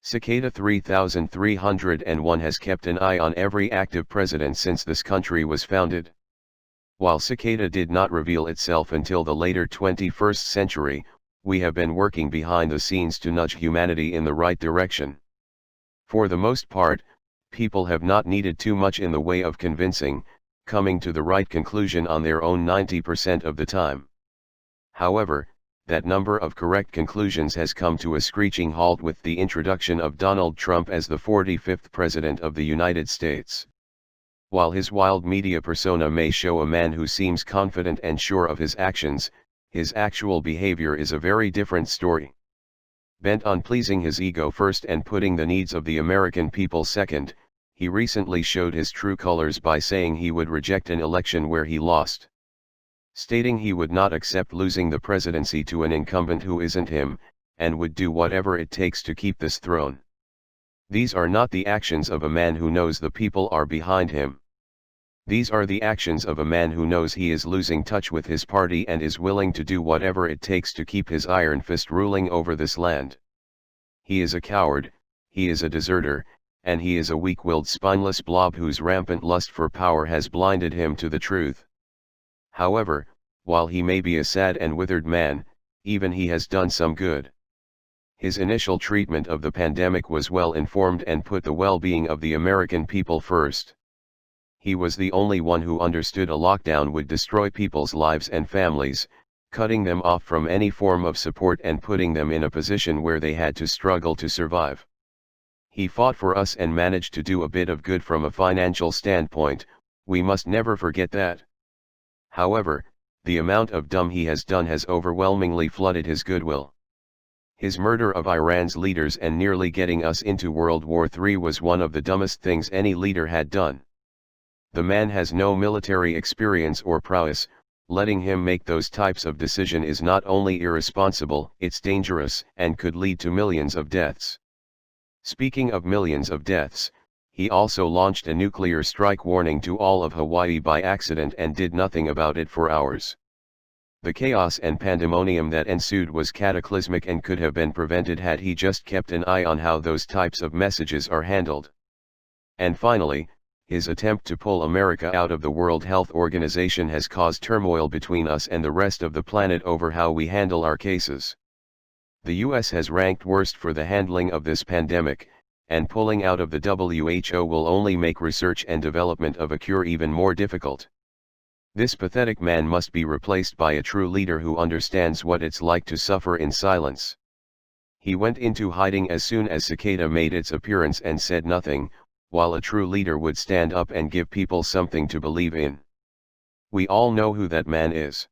CICADA3301 has kept an eye on every active president since this country was founded. While Cicada did not reveal itself until the later 21st century, we have been working behind the scenes to nudge humanity in the right direction. For the most part, people have not needed too much in the way of convincing, coming to the right conclusion on their own 90% of the time. However, that number of correct conclusions has come to a screeching halt with the introduction of Donald Trump as the 45th President of the United States. While his wild media persona may show a man who seems confident and sure of his actions, his actual behavior is a very different story. Bent on pleasing his ego first and putting the needs of the American people second, he recently showed his true colors by saying he would reject an election where he lost. Stating he would not accept losing the presidency to an incumbent who isn't him, and would do whatever it takes to keep this throne. These are not the actions of a man who knows the people are behind him. These are the actions of a man who knows he is losing touch with his party and is willing to do whatever it takes to keep his iron fist ruling over this land. He is a coward, he is a deserter, and he is a weak-willed spineless blob whose rampant lust for power has blinded him to the truth. However, while he may be a sad and withered man, even he has done some good. His initial treatment of the pandemic was well informed and put the well-being of the American people first. He was the only one who understood a lockdown would destroy people's lives and families, cutting them off from any form of support and putting them in a position where they had to struggle to survive. He fought for us and managed to do a bit of good from a financial standpoint, we must never forget that. However, the amount of dumb he has done has overwhelmingly flooded his goodwill. His murder of Iran's leaders and nearly getting us into World War III was one of the dumbest things any leader had done. The man has no military experience or prowess, letting him make those types of decisions is not only irresponsible, it's dangerous and could lead to millions of deaths. Speaking of millions of deaths, he also launched a nuclear strike warning to all of Hawaii by accident and did nothing about it for hours. The chaos and pandemonium that ensued was cataclysmic and could have been prevented had he just kept an eye on how those types of messages are handled. And finally, his attempt to pull America out of the World Health Organization has caused turmoil between us and the rest of the planet over how we handle our cases. The US has ranked worst for the handling of this pandemic, and pulling out of the WHO will only make research and development of a cure even more difficult. This pathetic man must be replaced by a true leader who understands what it's like to suffer in silence. He went into hiding as soon as Cicada made its appearance and said nothing, while a true leader would stand up and give people something to believe in. We all know who that man is.